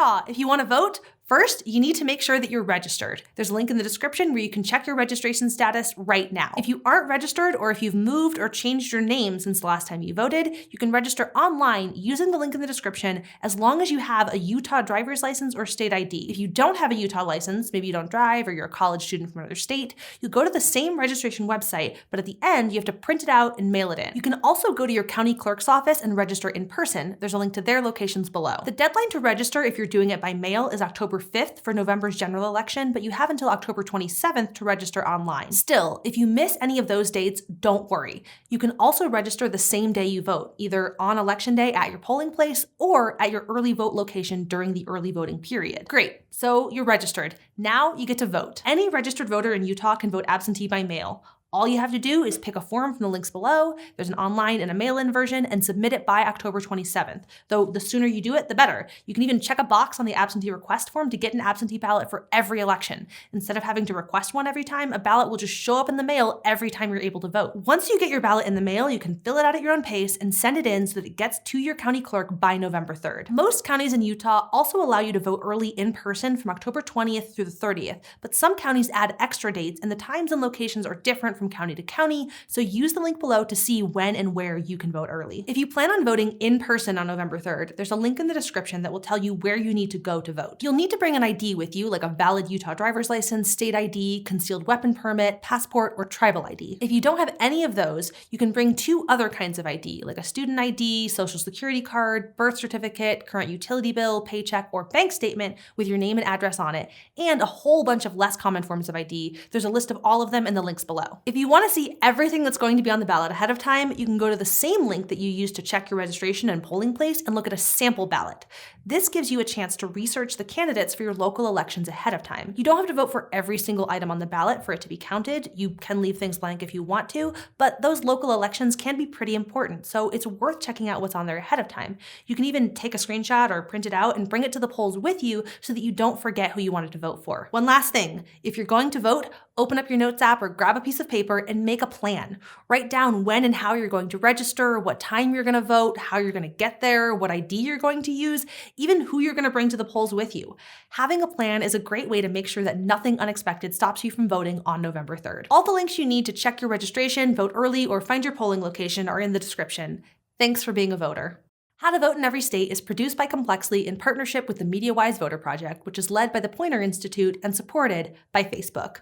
Utah, if you want to vote, first, you need to make sure that you're registered. There's a link in the description where you can check your registration status right now. If you aren't registered or if you've moved or changed your name since the last time you voted, you can register online using the link in the description as long as you have a Utah driver's license or state ID. If you don't have a Utah license, maybe you don't drive or you're a college student from another state, you'll go to the same registration website, but at the end, you have to print it out and mail it in. You can also go to your county clerk's office and register in person. There's a link to their locations below. The deadline to register if you're doing it by mail is October 5th for November's general election, but you have until October 27th to register online. Still, if you miss any of those dates, don't worry. You can also register the same day you vote, either on election day at your polling place or at your early vote location during the early voting period. Great, so you're registered. Now you get to vote. Any registered voter in Utah can vote absentee by mail. All you have to do is pick a form from the links below, there's an online and a mail-in version, and submit it by October 27th. Though the sooner you do it, the better. You can even check a box on the absentee request form to get an absentee ballot for every election. Instead of having to request one every time, a ballot will just show up in the mail every time you're able to vote. Once you get your ballot in the mail, you can fill it out at your own pace and send it in so that it gets to your county clerk by November 3rd. Most counties in Utah also allow you to vote early in person from October 20th through the 30th, but some counties add extra dates and the times and locations are different from county to county, so use the link below to see when and where you can vote early. If you plan on voting in person on November 3rd, there's a link in the description that will tell you where you need to go to vote. You'll need to bring an ID with you, like a valid Utah driver's license, state ID, concealed weapon permit, passport, or tribal ID. If you don't have any of those, you can bring two other kinds of ID, like a student ID, social security card, birth certificate, current utility bill, paycheck, or bank statement with your name and address on it, and a whole bunch of less common forms of ID. There's a list of all of them in the links below. If you want to see everything that's going to be on the ballot ahead of time, you can go to the same link that you used to check your registration and polling place and look at a sample ballot. This gives you a chance to research the candidates for your local elections ahead of time. You don't have to vote for every single item on the ballot for it to be counted. You can leave things blank if you want to, but those local elections can be pretty important, so it's worth checking out what's on there ahead of time. You can even take a screenshot or print it out and bring it to the polls with you so that you don't forget who you wanted to vote for. One last thing, if you're going to vote, open up your notes app or grab a piece of paper and make a plan. Write down when and how you're going to register, what time you're going to vote, how you're going to get there, what ID you're going to use, even who you're going to bring to the polls with you. Having a plan is a great way to make sure that nothing unexpected stops you from voting on November 3rd. All the links you need to check your registration, vote early, or find your polling location are in the description. Thanks for being a voter. How to Vote in Every State is produced by Complexly in partnership with the MediaWise Voter Project, which is led by the Poynter Institute and supported by Facebook.